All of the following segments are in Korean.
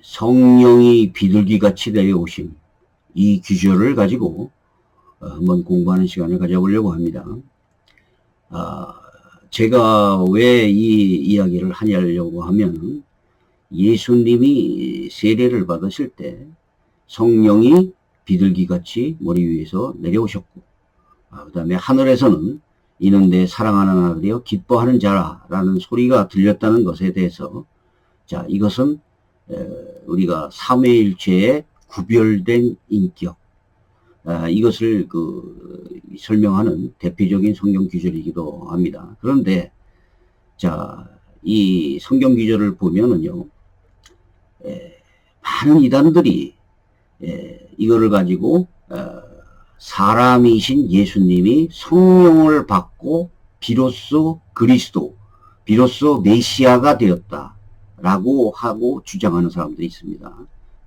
성령이 비둘기같이 내려오신 이 규절을 가지고 한번 공부하는 시간을 가져보려고 합니다. 제가 왜 이 이야기를 하려고 하면 예수님이 세례를 받으실 때 성령이 비둘기같이 머리 위에서 내려오셨고, 그 다음에 하늘에서는 이는 내 사랑하는 아들이여 기뻐하는 자라 라는 소리가 들렸다는 것에 대해서, 자, 이것은 우리가 삼위일체의 구별된 인격, 이것을 설명하는 대표적인 성경 규절이기도 합니다. 그런데 자, 이 성경 규절을 보면은요, 많은 이단들이 이거를 가지고 사람이신 예수님이 성령을 받고 비로소 그리스도, 비로소 메시아가 되었다라고 하고 주장하는 사람들이 있습니다.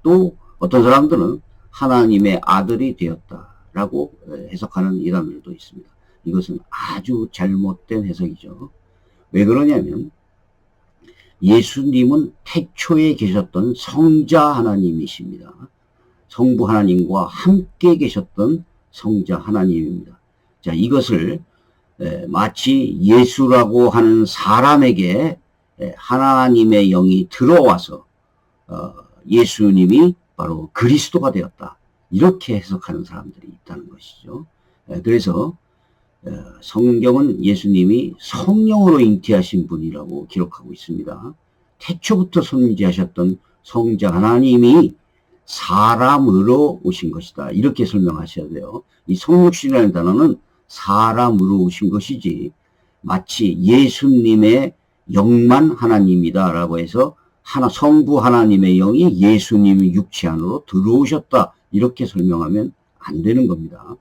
또 어떤 사람들은 하나님의 아들이 되었다라고 해석하는 이단들도 있습니다. 이것은 아주 잘못된 해석이죠. 왜 그러냐면 예수님은 태초에 계셨던 성자 하나님이십니다. 성부 하나님과 함께 계셨던 성자 하나님입니다. 자, 이것을 마치 예수라고 하는 사람에게 하나님의 영이 들어와서 예수님이 바로 그리스도가 되었다, 이렇게 해석하는 사람들이 있다는 것이죠. 그래서 성경은 예수님이 성령으로 잉태하신 분이라고 기록하고 있습니다. 태초부터 존재하셨던 성자 하나님이 사람으로 오신 것이다, 이렇게 설명하셔야 돼요. 이 성육신이라는 단어는 사람으로 오신 것이지 마치 예수님의 영만 하나님이다 라고 해서 성부 하나님의 영이 예수님의 육체 안으로 들어오셨다, 이렇게 설명하면 안 되는 겁니다.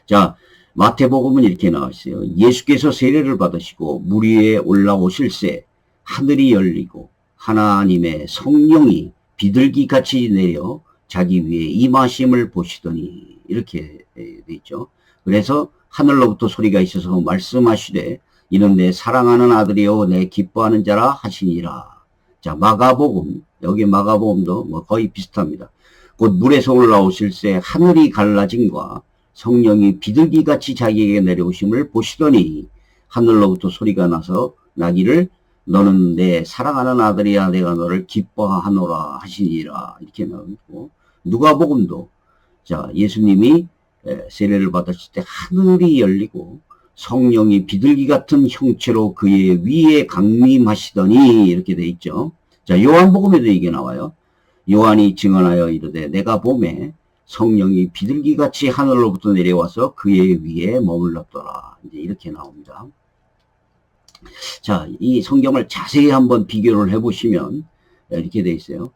자, 마태복음은 이렇게 나와 있어요. 예수께서 세례를 받으시고 물 위에 올라오실새 하늘이 열리고 하나님의 성령이 비둘기같이 내려 자기 위에 임하심을 보시더니, 이렇게 돼 있죠. 그래서 하늘로부터 소리가 있어서 말씀하시되 이는 내 사랑하는 아들이요 내 기뻐하는 자라 하시니라. 자, 마가복음, 여기 마가복음도 뭐 거의 비슷합니다. 곧 물에서 올라오실새 하늘이 갈라짐과 성령이 비둘기같이 자기에게 내려오심을 보시더니 하늘로부터 소리가 나서 나기를 너는 내 사랑하는 아들이야 내가 너를 기뻐하노라 하시니라, 이렇게 나오고, 누가복음도 자, 예수님이 세례를 받으실 때 하늘이 열리고 성령이 비둘기 같은 형체로 그의 위에 강림하시더니, 이렇게 돼 있죠. 자, 요한복음에도 이게 나와요. 요한이 증언하여 이르되 내가 보매 성령이 비둘기같이 하늘로부터 내려와서 그의 위에 머물렀더라, 이제 이렇게 나옵니다. 자, 이 성경을 자세히 한번 비교를 해보시면 이렇게 돼 있어요.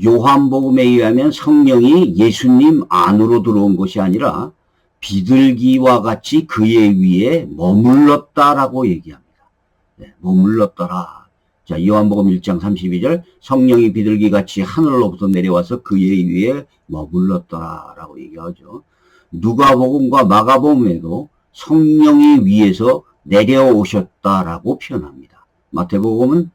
요한복음에 의하면 성령이 예수님 안으로 들어온 것이 아니라 비둘기와 같이 그의 위에 머물렀다라고 얘기합니다. 네, 머물렀더라. 자, 요한복음 1장 32절 성령이 비둘기같이 하늘로부터 내려와서 그의 위에 머물렀더라라고 얘기하죠. 누가복음과 마가복음에도 성령이 위에서 내려오셨다라고 표현합니다. 마태복음은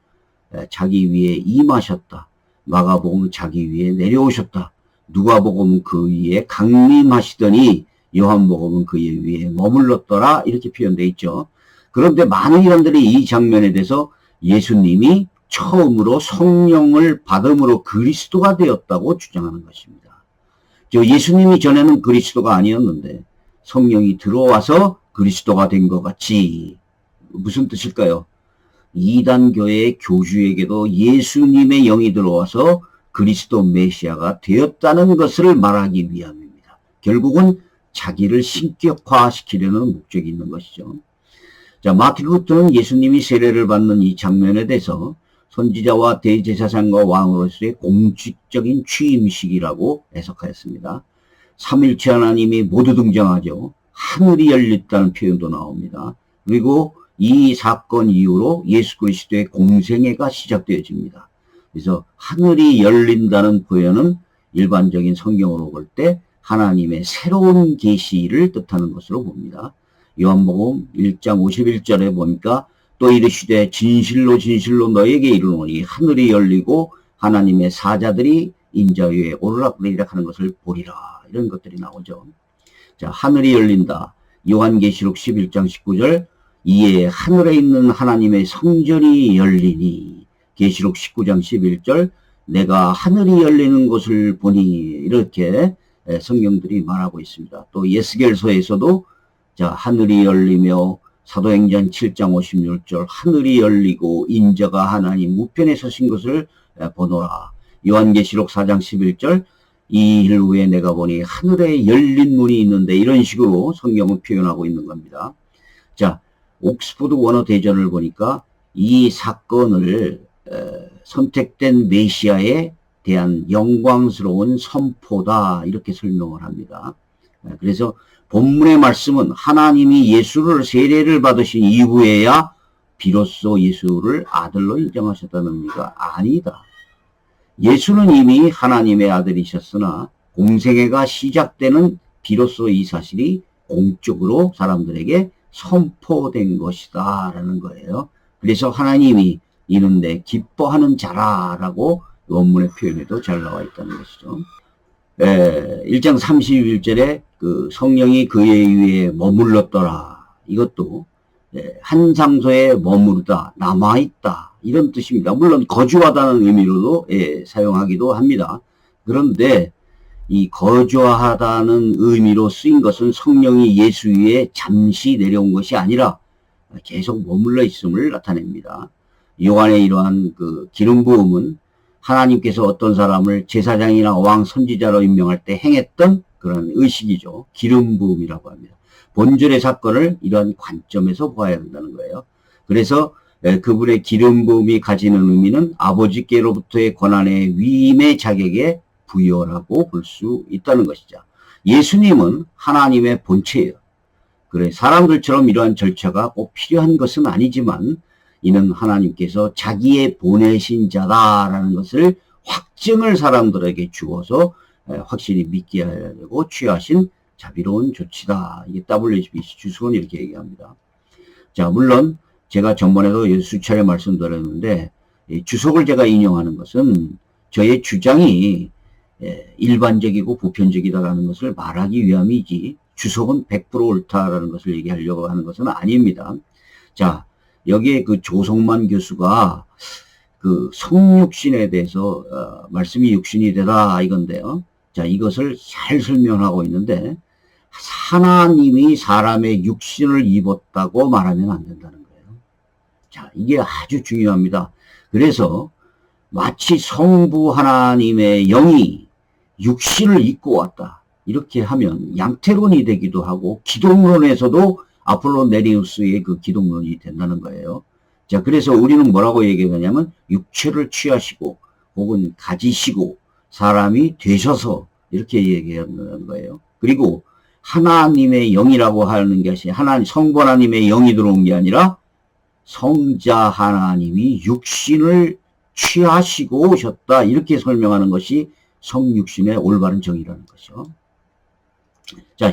자기 위에 임하셨다, 마가복음은 자기 위에 내려오셨다, 누가복음은 그 위에 강림하시더니 요한복음은 그의 위에 머물렀더라, 이렇게 표현되어 있죠. 그런데 많은 사람들이 이 장면에 대해서 예수님이 처음으로 성령을 받음으로 그리스도가 되었다고 주장하는 것입니다. 예수님이 전에는 그리스도가 아니었는데 성령이 들어와서 그리스도가 된 것 같이, 무슨 뜻일까요? 이단교의 교주에게도 예수님의 영이 들어와서 그리스도 메시아가 되었다는 것을 말하기 위함입니다. 결국은 자기를 신격화시키려는 목적이 있는 것이죠. 자, 마틴 루터는 예수님이 세례를 받는 이 장면에 대해서 선지자와 대제사장과 왕으로서의 공식적인 취임식이라고 해석하였습니다. 삼일체 하나님이 모두 등장하죠. 하늘이 열렸다는 표현도 나옵니다. 그리고 이 사건 이후로 예수 그리스도의 공생애가 시작되어집니다. 그래서 하늘이 열린다는 표현은 일반적인 성경으로 볼 때 하나님의 새로운 계시를 뜻하는 것으로 봅니다. 요한복음 1장 51절에 보니까 또 이르시되 진실로 진실로 너에게 이르노니 하늘이 열리고 하나님의 사자들이 인자 위에 오르락내리락 하는 것을 보리라. 이런 것들이 나오죠. 자, 하늘이 열린다. 요한계시록 11장 19절 이에 하늘에 있는 하나님의 성전이 열리니 계시록 19장 11절 내가 하늘이 열리는 것을 보니 이렇게 성경들이 말하고 있습니다. 또 예스겔서에서도 자, 하늘이 열리며 사도행전 7장 56절 하늘이 열리고 인자가 하나님 우편에 서신 것을 보노라. 요한계시록 4장 11절 이 일 후에 내가 보니 하늘에 열린 문이 있는데 이런 식으로 성경은 표현하고 있는 겁니다. 자, 옥스퍼드 원어 대전을 보니까 이 사건을 선택된 메시아에 대한 영광스러운 선포다 이렇게 설명을 합니다. 그래서 본문의 말씀은 하나님이 예수를 세례를 받으신 이후에야 비로소 예수를 아들로 인정하셨다는 의미가 아니다. 예수는 이미 하나님의 아들이셨으나 공생애가 시작되는 비로소 이 사실이 공적으로 사람들에게 선포된 것이다 라는 거예요. 그래서 하나님이 이는데 기뻐하는 자라라고 원문의 표현에도 잘 나와 있다는 것이죠. 1장 31절에 그 성령이 그의 위에 머물렀더라. 이것도 한 장소에 머무르다, 남아있다 이런 뜻입니다. 물론 거주하다는 의미로도 사용하기도 합니다. 그런데 이 거주하다는 의미로 쓰인 것은 성령이 예수 위에 잠시 내려온 것이 아니라 계속 머물러 있음을 나타냅니다. 요한의 이러한 그 기름 부음은 하나님께서 어떤 사람을 제사장이나 왕 선지자로 임명할 때 행했던 그런 의식이죠. 기름 부음이라고 합니다. 본절의 사건을 이러한 관점에서 봐야 된다는 거예요. 그래서 그분의 기름 부음이 가지는 의미는 아버지께로부터의 권한의 위임의 자격에 부여라고 볼 수 있다는 것이죠. 예수님은 하나님의 본체예요. 그래 사람들처럼 이러한 절차가 꼭 필요한 것은 아니지만 이는 하나님께서 자기의 보내신 자다라는 것을 확증을 사람들에게 주어서 확실히 믿게 하려고 취하신 자비로운 조치다. 이게 WHBC 주석은 이렇게 얘기합니다. 자, 물론 제가 전번에도 수차례 말씀드렸는데 주석을 제가 인용하는 것은 저의 주장이 일반적이고 보편적이다라는 것을 말하기 위함이지 주석은 100% 옳다라는 것을 얘기하려고 하는 것은 아닙니다. 자, 여기에 그 조성만 교수가 그 성육신에 대해서 말씀이 육신이 되다 이건데요. 자, 이것을 잘 설명하고 있는데 하나님이 사람의 육신을 입었다고 말하면 안 된다는 거예요. 자, 이게 아주 중요합니다. 그래서 마치 성부 하나님의 영이 육신을 입고 왔다. 이렇게 하면 양태론이 되기도 하고 기독론에서도 아폴로네리우스의 그 기독론이 된다는 거예요. 자, 그래서 우리는 뭐라고 얘기하냐면 육체를 취하시고 혹은 가지시고 사람이 되셔서 이렇게 얘기하는 거예요. 그리고 하나님의 영이라고 하는 것이 성부 하나님의 영이 들어온 게 아니라 성자 하나님이 육신을 취하시고 오셨다. 이렇게 설명하는 것이 성육신의 올바른 정의라는 것이죠. 자,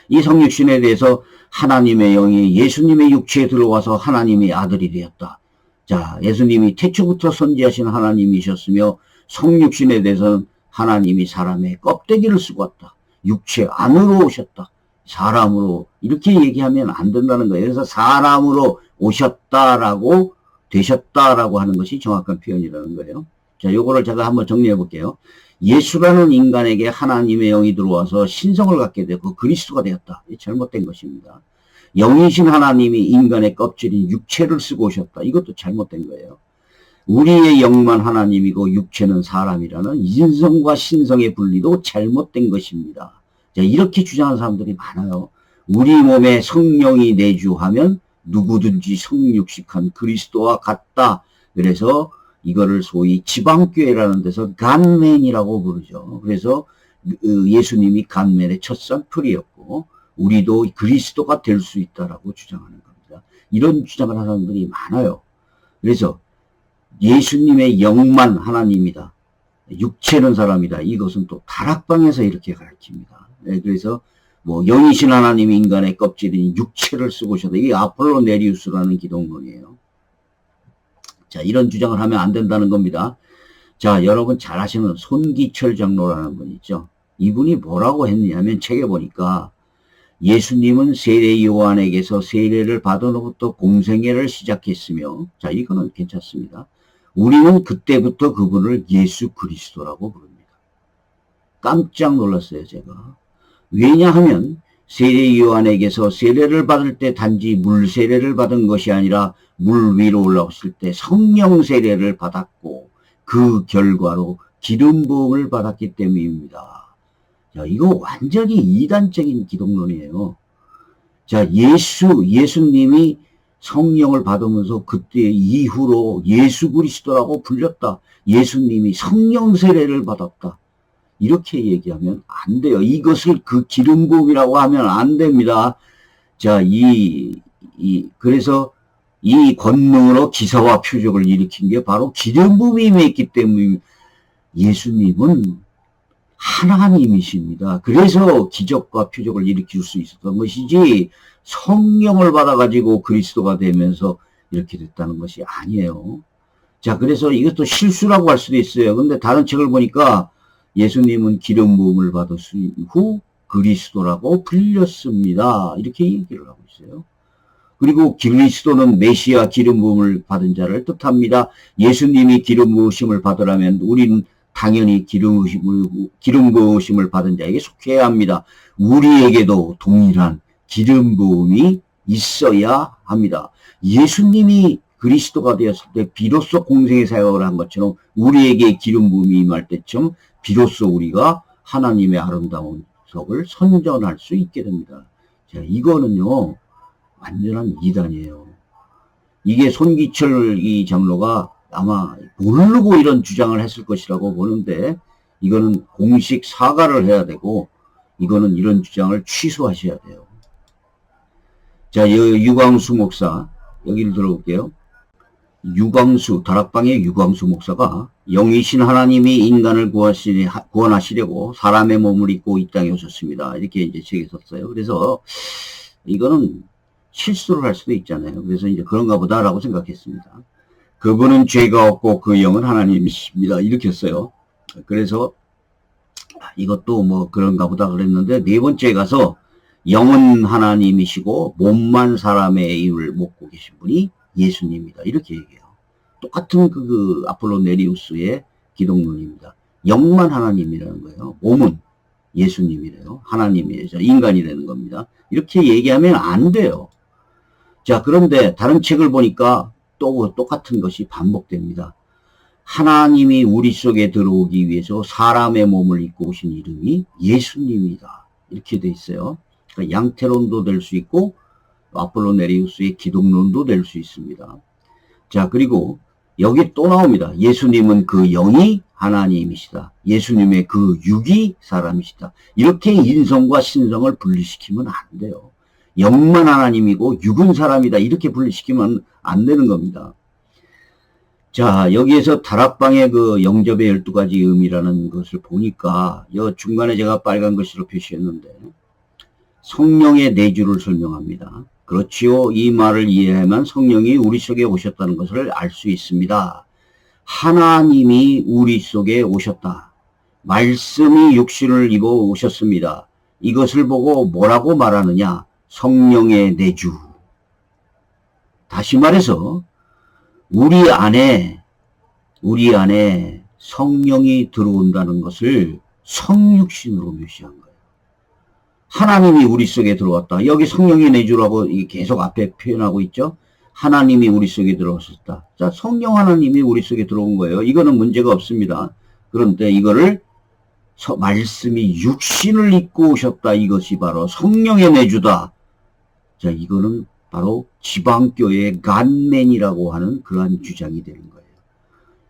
이 성육신에 대해서 하나님의 영이 예수님의 육체에 들어와서 하나님의 아들이 되었다. 자, 예수님이 태초부터 선지하신 하나님이셨으며 성육신에 대해서는 하나님이 사람의 껍데기를 쓰고 왔다. 육체 안으로 오셨다. 사람으로 이렇게 얘기하면 안 된다는 거예요. 그래서 사람으로 오셨다라고 되셨다라고 하는 것이 정확한 표현이라는 거예요. 자, 요거를 제가 한번 정리해 볼게요. 예수라는 인간에게 하나님의 영이 들어와서 신성을 갖게 되고 그리스도가 되었다. 잘못된 것입니다. 영이신 하나님이 인간의 껍질인 육체를 쓰고 오셨다. 이것도 잘못된 거예요. 우리의 영만 하나님이고 육체는 사람이라는 인성과 신성의 분리도 잘못된 것입니다. 자, 이렇게 주장하는 사람들이 많아요. 우리 몸에 성령이 내주하면 누구든지 성육식한 그리스도와 같다. 그래서 이거를 소위 지방교회라는 데서 간맨이라고 부르죠. 그래서 예수님이 간맨의 첫 쌍풀이였고 우리도 그리스도가 될 수 있다라고 주장하는 겁니다. 이런 주장을 하는 사람들이 많아요. 그래서 예수님의 영만 하나님이다. 육체는 사람이다. 이것은 또 다락방에서 이렇게 가르칩니다. 그래서 뭐 영이신 하나님이 인간의 껍질인 육체를 쓰고 오셨다. 이게 아폴로네리우스라는 기독론이에요. 자, 이런 주장을 하면 안 된다는 겁니다. 자, 여러분 잘 아시는 손기철 장로라는 분 있죠. 이분이 뭐라고 했냐면 책에 보니까 예수님은 세례 요한에게서 세례를 받아로부터 공생애를 시작했으며, 자, 이거는 괜찮습니다. 우리는 그때부터 그분을 예수 그리스도라고 부릅니다. 깜짝 놀랐어요, 제가. 왜냐하면 세례 요한에게서 세례를 받을 때 단지 물 세례를 받은 것이 아니라 물 위로 올라오실 때 성령 세례를 받았고 그 결과로 기름 부음을 받았기 때문입니다. 자, 이거 완전히 이단적인 기독론이에요. 자, 예수님이 성령을 받으면서 그때 이후로 예수 그리스도라고 불렸다. 예수님이 성령 세례를 받았다. 이렇게 얘기하면 안 돼요. 이것을 그 기름 부음이라고 하면 안 됩니다. 자, 그래서 이 권능으로 기사와 표적을 일으킨 게 바로 기름 부음이 임했기 때문에 예수님은 하나님이십니다. 그래서 기적과 표적을 일으킬 수 있었던 것이지 성령을 받아가지고 그리스도가 되면서 이렇게 됐다는 것이 아니에요. 자, 그래서 이것도 실수라고 할 수도 있어요. 근데 다른 책을 보니까 예수님은 기름 부음을 받으신 후 그리스도라고 불렸습니다. 이렇게 얘기를 하고 있어요. 그리고 그리스도는 메시아 기름 부음을 받은 자를 뜻합니다. 예수님이 기름 부으심을 받으라면 우리는 당연히 기름 부으심을 받은 자에게 속해야 합니다. 우리에게도 동일한 기름 부음이 있어야 합니다. 예수님이 그리스도가 되었을 때 비로소 공생의 사역을 한 것처럼 우리에게 기름 부음이 임할 때쯤 비로소 우리가 하나님의 아름다운 속을 선전할 수 있게 됩니다. 자, 이거는요 완전한 이단이에요. 이게 손기철 이 장로가 아마 모르고 이런 주장을 했을 것이라고 보는데 이거는 공식 사과를 해야 되고 이거는 이런 주장을 취소하셔야 돼요. 자, 유광수 목사 여기를 들어볼게요. 다락방의 유광수 목사가 영이신 하나님이 인간을 구원하시려고 사람의 몸을 입고 이 땅에 오셨습니다. 이렇게 이제 책에 썼어요. 그래서 이거는 실수를 할 수도 있잖아요. 그래서 이제 그런가 보다라고 생각했습니다. 그분은 죄가 없고 그 영은 하나님이십니다. 이렇게 했어요. 그래서 이것도 뭐 그런가 보다 그랬는데 네 번째에 가서 영은 하나님이시고 몸만 사람의 입을 먹고 계신 분이 예수님입니다. 이렇게 얘기해요. 똑같은 그 아폴로네리우스의 기독론입니다. 영만 하나님이라는 거예요. 몸은 예수님이래요. 하나님이래요. 인간이 되는 겁니다. 이렇게 얘기하면 안 돼요. 자, 그런데 다른 책을 보니까 또 똑같은 것이 반복됩니다. 하나님이 우리 속에 들어오기 위해서 사람의 몸을 입고 오신 이름이 예수님이다. 이렇게 돼 있어요. 그러니까 양태론도 될 수 있고 아폴로네리우스의 기독론도 될 수 있습니다. 자, 그리고 여기 또 나옵니다. 예수님은 그 영이 하나님이시다. 예수님의 그 육이 사람이시다. 이렇게 인성과 신성을 분리시키면 안 돼요. 영만 하나님이고 육은 사람이다. 이렇게 분리시키면 안 되는 겁니다. 자, 여기에서 다락방의 그 영접의 12가지 의미라는 것을 보니까 여 중간에 제가 빨간 글씨로 표시했는데 성령의 내주를 설명합니다. 그렇지요. 이 말을 이해하면 성령이 우리 속에 오셨다는 것을 알 수 있습니다. 하나님이 우리 속에 오셨다. 말씀이 육신을 입어 오셨습니다. 이것을 보고 뭐라고 말하느냐? 성령의 내주. 다시 말해서 우리 안에 성령이 들어온다는 것을 성육신으로 묘시한 거예요. 하나님이 우리 속에 들어왔다. 여기 성령의 내주라고 계속 앞에 표현하고 있죠. 하나님이 우리 속에 들어왔었다. 자, 성령 하나님이 우리 속에 들어온 거예요. 이거는 문제가 없습니다. 그런데 이거를 말씀이 육신을 입고 오셨다. 이것이 바로 성령의 내주다. 자, 이거는 바로 지방교회의 간맨이라고 하는 그러한 주장이 되는 거예요.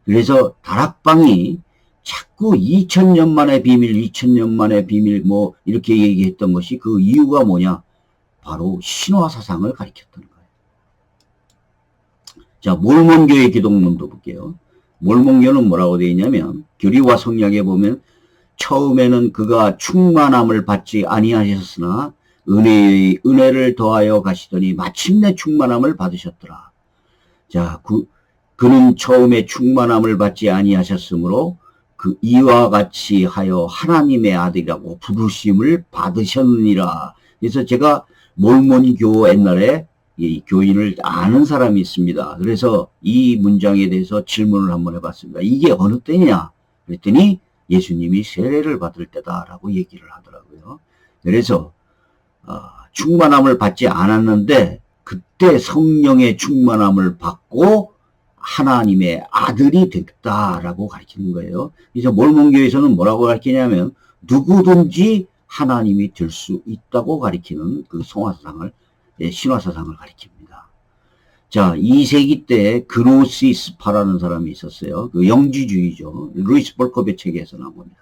그래서 다락방이 자꾸 2000년 만의 비밀, 2000년 만의 비밀 뭐 이렇게 얘기했던 것이 그 이유가 뭐냐? 바로 신화 사상을 가리켰던 거예요. 자, 몰몬교의 기독론도 볼게요. 몰몬교는 뭐라고 되어 있냐면 교리와 성약에 보면 처음에는 그가 충만함을 받지 아니하셨으나 은혜를 더하여 가시더니 마침내 충만함을 받으셨더라. 자, 그는 처음에 충만함을 받지 아니하셨으므로 그 이와 같이 하여 하나님의 아들이라고 부르심을 받으셨느니라. 그래서 제가 몰몬교 옛날에 이 교인을 아는 사람이 있습니다. 그래서 이 문장에 대해서 질문을 한번 해봤습니다. 이게 어느 때냐? 그랬더니 예수님이 세례를 받을 때다라고 얘기를 하더라고요. 그래서 충만함을 받지 않았는데 그때 성령의 충만함을 받고 하나님의 아들이 됐다라고 가르치는 거예요. 그래서 몰몬교에서는 뭐라고 가르치냐면 누구든지 하나님이 될 수 있다고 가르치는 그 성화사상을, 신화사상을 가르칩니다. 자, 2세기 때 그노시스파라는 사람이 있었어요. 그 영지주의죠. 루이스 볼컵의 책에서 나옵니다.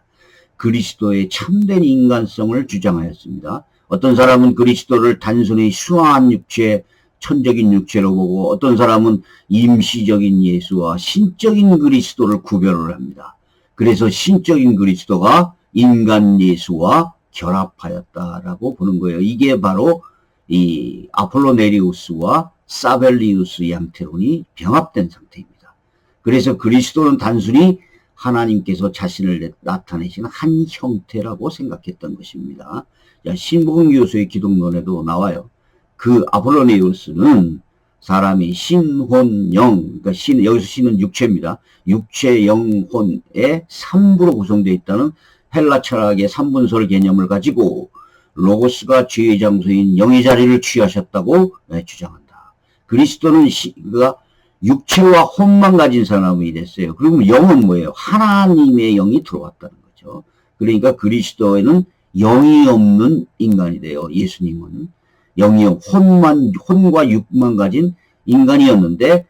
그리스도의 참된 인간성을 주장하였습니다. 어떤 사람은 그리스도를 단순히 수화한 육체, 천적인 육체로 보고 어떤 사람은 임시적인 예수와 신적인 그리스도를 구별을 합니다. 그래서 신적인 그리스도가 인간 예수와 결합하였다라고 보는 거예요. 이게 바로 이 아폴로네리우스와 사벨리우스 양태론이 병합된 상태입니다. 그래서 그리스도는 단순히 하나님께서 자신을 나타내신 한 형태라고 생각했던 것입니다. 신복음교수의 기독론에도 나와요. 그 아폴로네우스는 사람이 신혼영, 그러니까 여기서 신은 육체입니다. 육체, 영혼의 3부로 구성되어 있다는 헬라 철학의 3분설 개념을 가지고 로고스가 죄의 장소인 영의 자리를 취하셨다고 주장한다. 그리스도는 그가 육체와 혼만 가진 사람이 됐어요. 그러면 영은 뭐예요? 하나님의 영이 들어왔다는 거죠. 그러니까 그리스도에는 영이 없는 인간이 돼요. 예수님은 영이 혼과 육만 가진 인간이었는데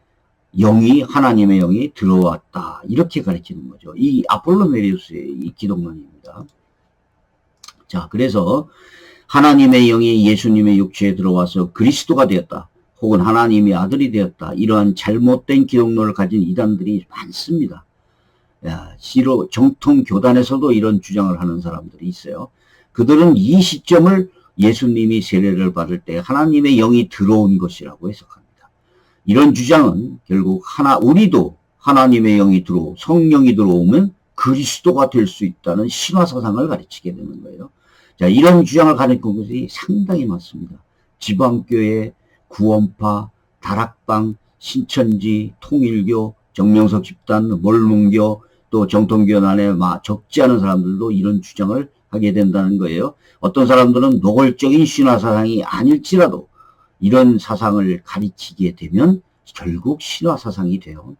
하나님의 영이 들어왔다. 이렇게 가르치는 거죠. 이 아폴로메리우스의 이 기독론입니다. 자, 그래서 하나님의 영이 예수님의 육체에 들어와서 그리스도가 되었다. 혹은 하나님의 아들이 되었다. 이러한 잘못된 기독론을 가진 이단들이 많습니다. 정통 교단에서도 이런 주장을 하는 사람들이 있어요. 그들은 이 시점을 예수님이 세례를 받을 때 하나님의 영이 들어온 것이라고 해석합니다. 이런 주장은 결국 우리도 하나님의 영이 성령이 들어오면 그리스도가 될 수 있다는 신화사상을 가르치게 되는 거예요. 자, 이런 주장을 가르치는 것이 상당히 많습니다. 지방교회, 구원파, 다락방, 신천지, 통일교, 정명석 집단, 몰몬교, 또 정통교단에 적지 않은 사람들도 이런 주장을 하게 된다는 거예요. 어떤 사람들은 노골적인 신화사상이 아닐지라도 이런 사상을 가르치게 되면 결국 신화사상이 돼요.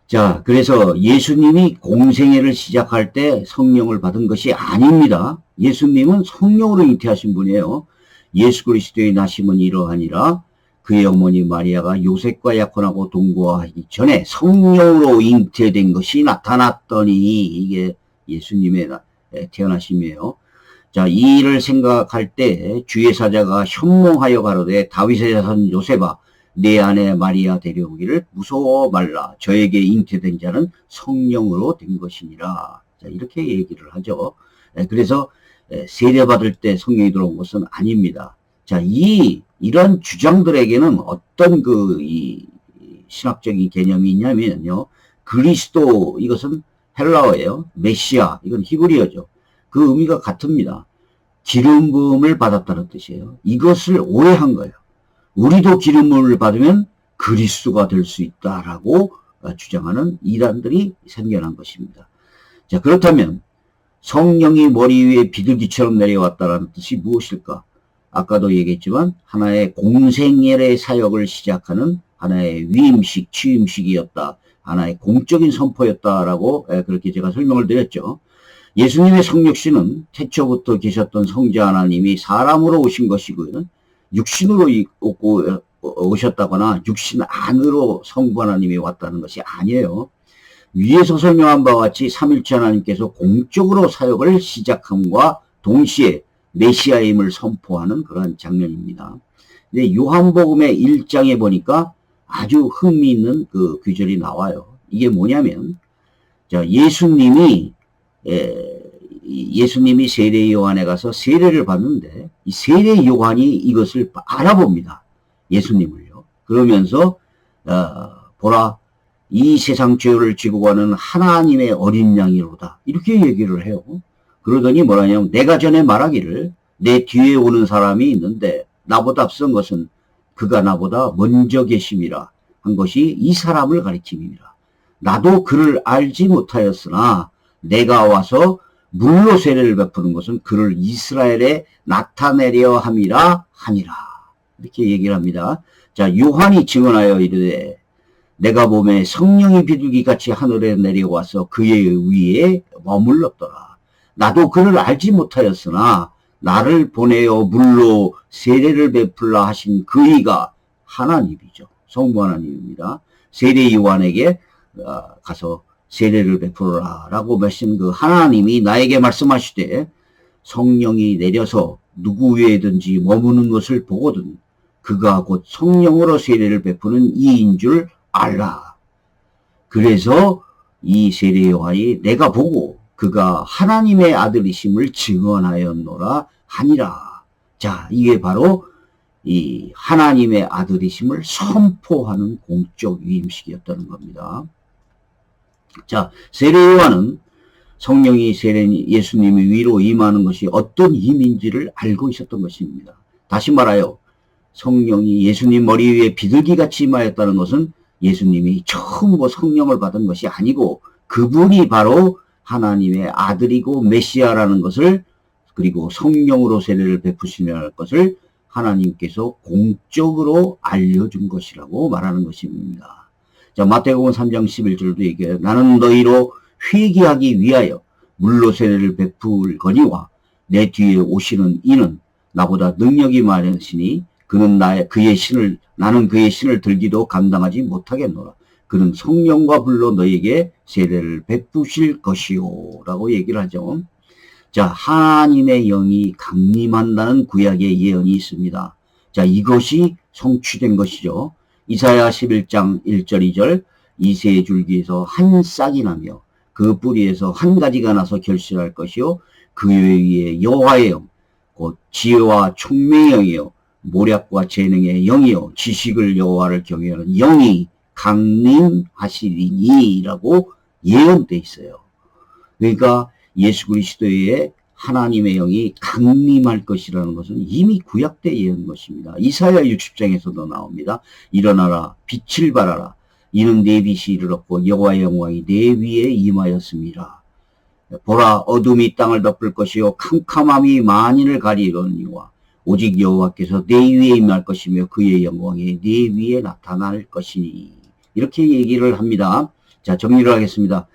자, 그래서 예수님이 공생애를 시작할 때 성령을 받은 것이 아닙니다. 예수님은 성령으로 잉태하신 분이에요. 예수 그리스도의 나심은 이러하니라. 그의 어머니 마리아가 요셉과 약혼하고 동거하기 전에 성령으로 잉태된 것이 나타났더니 이게 예수님의 태어나심이에요. 자, 이 일을 생각할 때 주의 사자가 현몽하여 가로되 다윗의 자손 요셉아 내 아내 마리아 데려오기를 무서워 말라. 저에게 잉태된 자는 성령으로 된 것이니라. 자, 이렇게 얘기를 하죠. 그래서 세례받을 때 성령이 들어온 것은 아닙니다. 자, 이런 주장들에게는 어떤 이 신학적인 개념이 있냐면요. 그리스도, 이것은 헬라어예요. 메시아, 이건 히브리어죠. 그 의미가 같습니다. 기름 부음을 받았다는 뜻이에요. 이것을 오해한 거예요. 우리도 기름 부음을 받으면 그리스도가 될 수 있다라고 주장하는 이단들이 생겨난 것입니다. 자, 그렇다면 성령이 머리 위에 비둘기처럼 내려왔다는 뜻이 무엇일까? 아까도 얘기했지만 하나의 공생애의 사역을 시작하는 하나의 위임식, 취임식이었다. 하나의 공적인 선포였다라고 그렇게 제가 설명을 드렸죠. 예수님의 성육신은 태초부터 계셨던 성자 하나님이 사람으로 오신 것이고요. 육신으로 오셨다거나 육신 안으로 성부 하나님이 왔다는 것이 아니에요. 위에서 설명한 바와 같이 삼일체 하나님께서 공적으로 사역을 시작함과 동시에 메시아임을 선포하는 그러한 장면입니다. 근데 요한복음의 1장에 보니까 아주 흥미있는 그 구절이 나와요. 이게 뭐냐면, 자, 예수님이 예수님이 세례 요한에 가서 세례를 받는데 이 세례 요한이 이것을 알아봅니다. 예수님을요. 그러면서 보라 이 세상 죄를 지고 가는 하나님의 어린 양이로다. 이렇게 얘기를 해요. 그러더니 뭐라냐면 내가 전에 말하기를 내 뒤에 오는 사람이 있는데 나보다 앞선 것은 그가 나보다 먼저 계심이라 한 것이 이 사람을 가리킴이라. 나도 그를 알지 못하였으나 내가 와서 물로 세례를 베푸는 것은 그를 이스라엘에 나타내려 함이라 하니라. 이렇게 얘기를 합니다. 자, 요한이 증언하여 이르되 내가 보매 성령이 비둘기같이 하늘에 내려와서 그의 위에 머물렀더라. 나도 그를 알지 못하였으나 나를 보내어 물로 세례를 베풀라 하신 그이가 하나님이죠. 성부 하나님입니다. 세례 요한에게 가서 세례를 베풀어라 라고 말씀 그 하나님이 나에게 말씀하시되 성령이 내려서 누구 위에든지 머무는 것을 보거든 그가 곧 성령으로 세례를 베푸는 이인 줄 알라. 그래서 이 세례 요한이 내가 보고 그가 하나님의 아들이심을 증언하였노라 하니라. 자, 이게 바로 이 하나님의 아들이심을 선포하는 공적 위임식이었다는 겁니다. 자, 세례 요한은 성령이 예수님이 위로 임하는 것이 어떤 힘인지를 알고 있었던 것입니다. 다시 말하여 성령이 예수님 머리 위에 비둘기같이 임하였다는 것은 예수님이 처음으로 성령을 받은 것이 아니고 그분이 바로 하나님의 아들이고 메시아라는 것을 그리고 성령으로 세례를 베푸시는 것을 하나님께서 공적으로 알려준 것이라고 말하는 것입니다. 자, 마태복음 3장 11절도 얘기해요. 나는 너희로 회개하기 위하여 물로 세례를 베풀거니와 내 뒤에 오시는 이는 나보다 능력이 많으시니 그는 나는 그의 신을 들기도 감당하지 못하겠노라. 그는 성령과 불로 너에게 세례를 베푸실 것이요 라고 얘기를 하죠. 자, 하나님의 영이 강림한다는 구약의 예언이 있습니다. 자, 이것이 성취된 것이죠. 이사야 11장 1절 2절 이새의 줄기에서 한 싹이 나며 그 뿌리에서 한 가지가 나서 결실할 것이요 그 위에 여호와의 영 곧 지혜와 총명의 영이요 모략과 재능의 영이요 지식을 여호와를 경외하는 영이 강림하시리니 라고 예언돼 있어요. 그러니까 예수 그리스도의 하나님의 영이 강림할 것이라는 것은 이미 구약 때 예언한 것입니다. 이사야 60장에서도 나옵니다. 일어나라 빛을 발하라 이는 내 빛이 이르렀고 여호와의 영광이 내 위에 임하였습니다. 보라 어둠이 땅을 덮을 것이요 캄캄함이 만인을 가리려니와 오직 여호와께서 내 위에 임할 것이며 그의 영광이 내 위에 나타날 것이니 이렇게 얘기를 합니다. 자, 정리를 하겠습니다.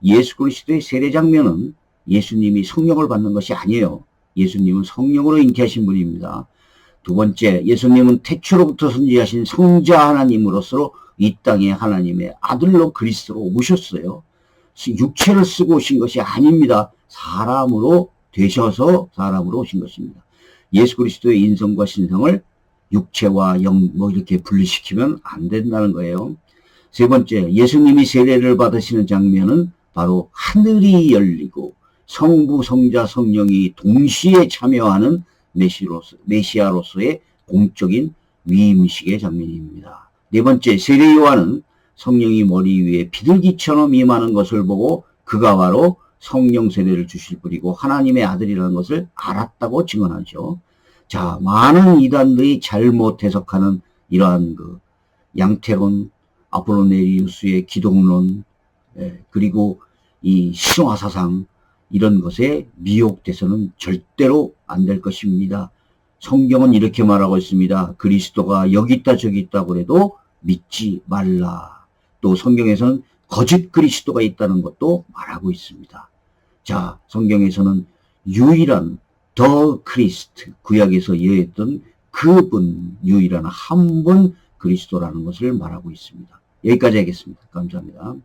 예수 그리스도의 세례 장면은 예수님이 성령을 받는 것이 아니에요. 예수님은 성령으로 잉태하신 분입니다. 두 번째, 예수님은 태초로부터 선지하신 성자 하나님으로서 이 땅에 하나님의 아들로 그리스도로 오셨어요. 육체를 쓰고 오신 것이 아닙니다. 사람으로 되셔서 사람으로 오신 것입니다. 예수 그리스도의 인성과 신성을 육체와 영 이렇게 분리시키면 안 된다는 거예요. 세 번째, 예수님이 세례를 받으시는 장면은 바로 하늘이 열리고 성부, 성자, 성령이 동시에 참여하는 메시아로서의 공적인 위임식의 장면입니다. 네 번째, 세례 요한은 성령이 머리 위에 비둘기처럼 임하는 것을 보고 그가 바로 성령 세례를 주실 분이고 하나님의 아들이라는 것을 알았다고 증언하죠. 자, 많은 이단들이 잘못 해석하는 이러한 그 양태론, 아폴로네리우스의 기독론, 그리고 이 신화사상 이런 것에 미혹돼서는 절대로 안 될 것입니다. 성경은 이렇게 말하고 있습니다. 그리스도가 여기 있다 저기 있다고 해도 믿지 말라. 또 성경에서는 거짓 그리스도가 있다는 것도 말하고 있습니다. 자, 성경에서는 유일한 더 크리스트, 구약에서 예했던 그분, 유일한 한 분 그리스도라는 것을 말하고 있습니다. 여기까지 하겠습니다. 감사합니다.